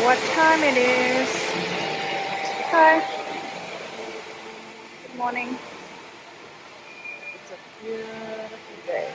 what time it is. Hi. Good morning. It's a beautiful day.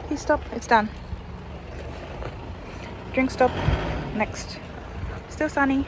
Please stop. It's done. Drink stop. Next. Still sunny.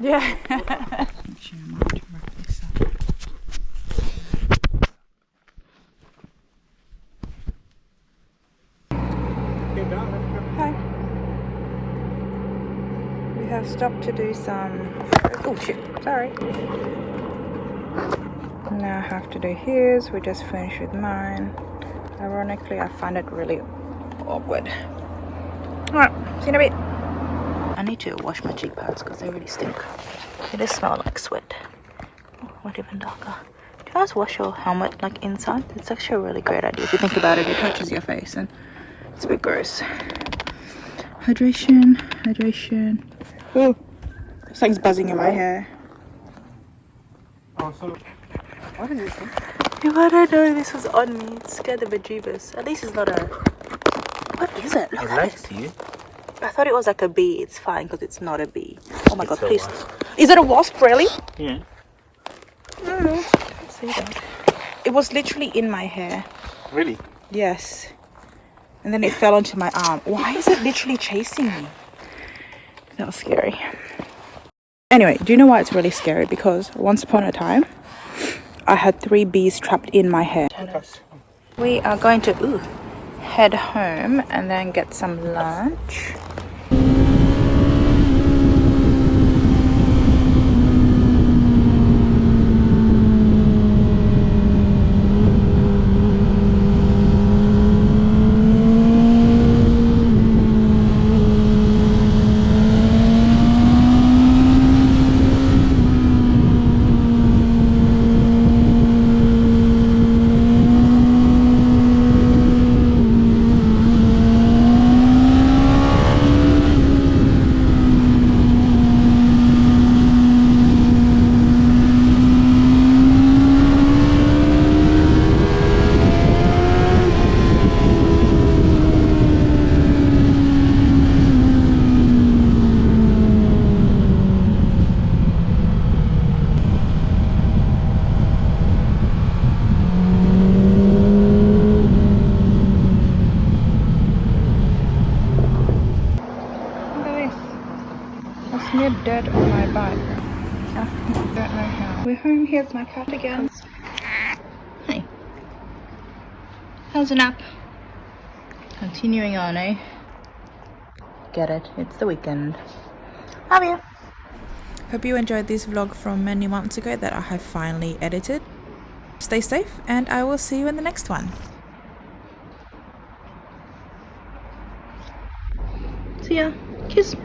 Yeah. Hi. We have stopped to do some. Oh shit! Sorry. Now I have to do his. We just finished with mine. Ironically, I find it really awkward. Alright, see you in a bit. I need to wash my cheek pads because they really stink. They just smell like sweat. Oh, what even darker. Do you guys wash your helmet like inside? It's actually a really great idea. If you think about it, it touches your face and it's a bit gross. Hydration, hydration. Ooh, something's buzzing in my hair. Oh, so what is this thing? If I don't know this was on me, it scared the bejeebus. At least it's not a... What is it? Look It at likes it. you. I thought it was like a bee. It's fine because it's not a bee. Oh my god, It's a please. wasp. Is it a wasp, really? Yeah. I don't know. Let's see that. It was literally in my hair. Really? Yes. And then it fell onto my arm. Why is it literally chasing me? That was scary. Anyway, do you know why it's really scary? Because once upon a time, I had 3 bees trapped in my hair. We are going to head home and then get some lunch. Dead on my bike. I don't know how. We're home. Here's my cardigan. Hey. How's a nap? Continuing on, eh? Get it. It's the weekend. Love you. Hope you enjoyed this vlog from many months ago that I have finally edited. Stay safe and I will see you in the next one. See ya. Kiss.